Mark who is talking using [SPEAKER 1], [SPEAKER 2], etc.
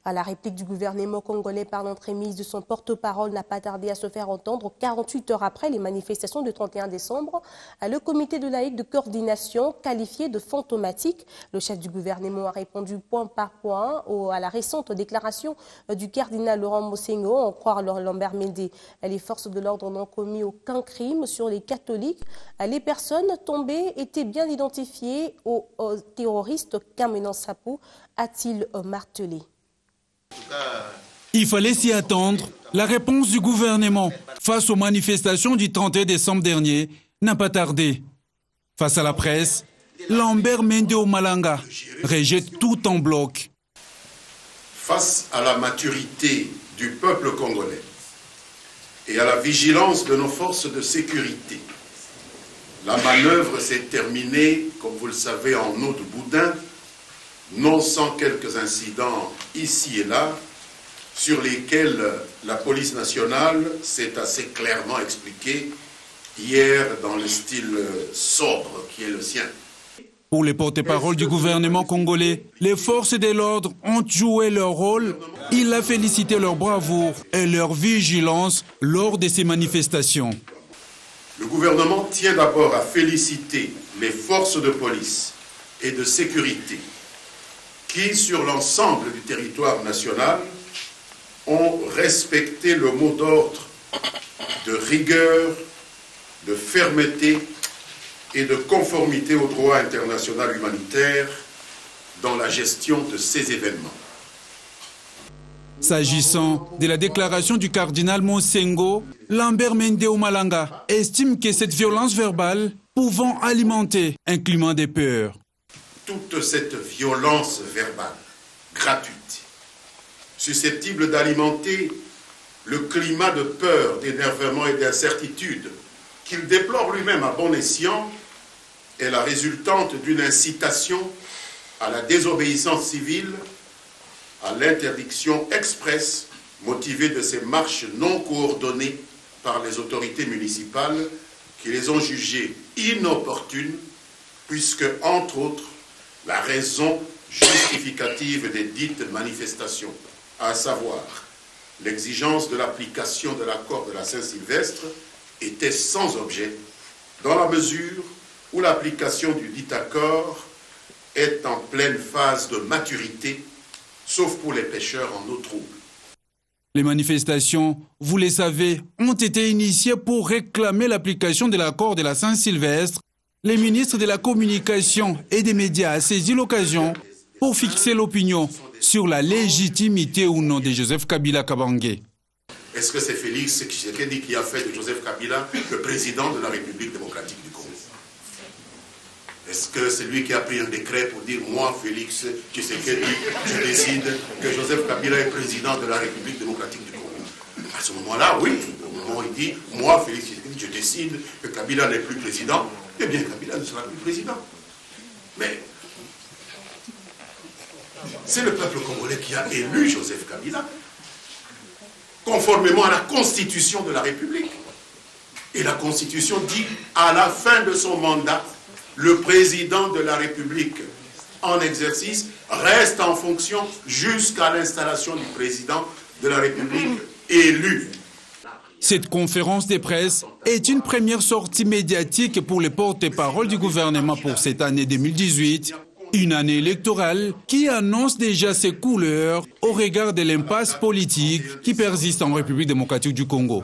[SPEAKER 1] À la réplique du gouvernement congolais par l'entremise de son porte-parole n'a pas tardé à se faire entendre. 48 heures après les manifestations du 31 décembre, le comité de laïcs de coordination qualifié de fantomatique. Le chef du gouvernement a répondu point par point à la récente déclaration du cardinal Laurent Mosengo, en croire Lambert Mende. Les forces de l'ordre n'ont commis aucun crime sur les catholiques. Les personnes tombées étaient bien identifiées aux terroristes. Kamenan Sapou a-t-il martelé?
[SPEAKER 2] Il fallait s'y attendre. La réponse du gouvernement face aux manifestations du 31 décembre dernier n'a pas tardé. Face à la presse, Lambert Mende Omalanga rejette tout en bloc.
[SPEAKER 3] Face à la maturité du peuple congolais et à la vigilance de nos forces de sécurité, la manœuvre s'est terminée, comme vous le savez, en eau de boudin, non sans quelques incidents ici et là, sur lesquels la police nationale s'est assez clairement expliquée hier dans le style sobre qui est le sien.
[SPEAKER 2] Pour les porte-paroles du gouvernement congolais, les forces de l'ordre ont joué leur rôle. Il a félicité leur bravoure et leur vigilance lors de ces manifestations.
[SPEAKER 3] Le gouvernement tient d'abord à féliciter les forces de police et de sécurité qui, sur l'ensemble du territoire national, ont respecté le mot d'ordre de rigueur, de fermeté et de conformité au droit international humanitaire dans la gestion de ces événements.
[SPEAKER 2] S'agissant de la déclaration du cardinal Mosengo, Lambert Mende Omalanga estime que cette violence verbale pouvant alimenter un climat de peur.
[SPEAKER 3] Toute cette violence verbale, gratuite, susceptible d'alimenter le climat de peur, d'énervement et d'incertitude qu'il déplore lui-même à bon escient, est la résultante d'une incitation à la désobéissance civile, à l'interdiction expresse motivée de ces marches non coordonnées par les autorités municipales qui les ont jugées inopportunes, puisque, entre autres, la raison justificative des dites manifestations, à savoir l'exigence de l'application de l'accord de la Saint-Sylvestre, était sans objet, dans la mesure où l'application du dit accord est en pleine phase de maturité, sauf pour les pêcheurs en eau trouble.
[SPEAKER 2] Les manifestations, vous le savez, ont été initiées pour réclamer l'application de l'accord de la Saint-Sylvestre. Le ministre de la Communication et des Médias a saisi l'occasion pour fixer l'opinion sur la légitimité ou non de Joseph Kabila Kabange.
[SPEAKER 3] Est-ce que c'est Félix Tshisekedi qui a fait de Joseph Kabila le président de la République démocratique du Congo? Est-ce que c'est lui qui a pris un décret pour dire « Moi, Félix Tshisekedi, je décide que Joseph Kabila est président de la République démocratique du Congo » À ce moment-là, oui, au moment où il dit « Moi, Félix Tshisekedi, je décide que Kabila n'est plus président », eh bien, Kabila ne sera plus président. Mais c'est le peuple congolais qui a élu Joseph Kabila, conformément à la Constitution de la République. Et la Constitution dit, à la fin de son mandat, le président de la République en exercice reste en fonction jusqu'à l'installation du président de la République élu.
[SPEAKER 2] Cette conférence de presse est une première sortie médiatique pour les porte-paroles du gouvernement pour cette année 2018. Une année électorale qui annonce déjà ses couleurs au regard de l'impasse politique qui persiste en République démocratique du Congo.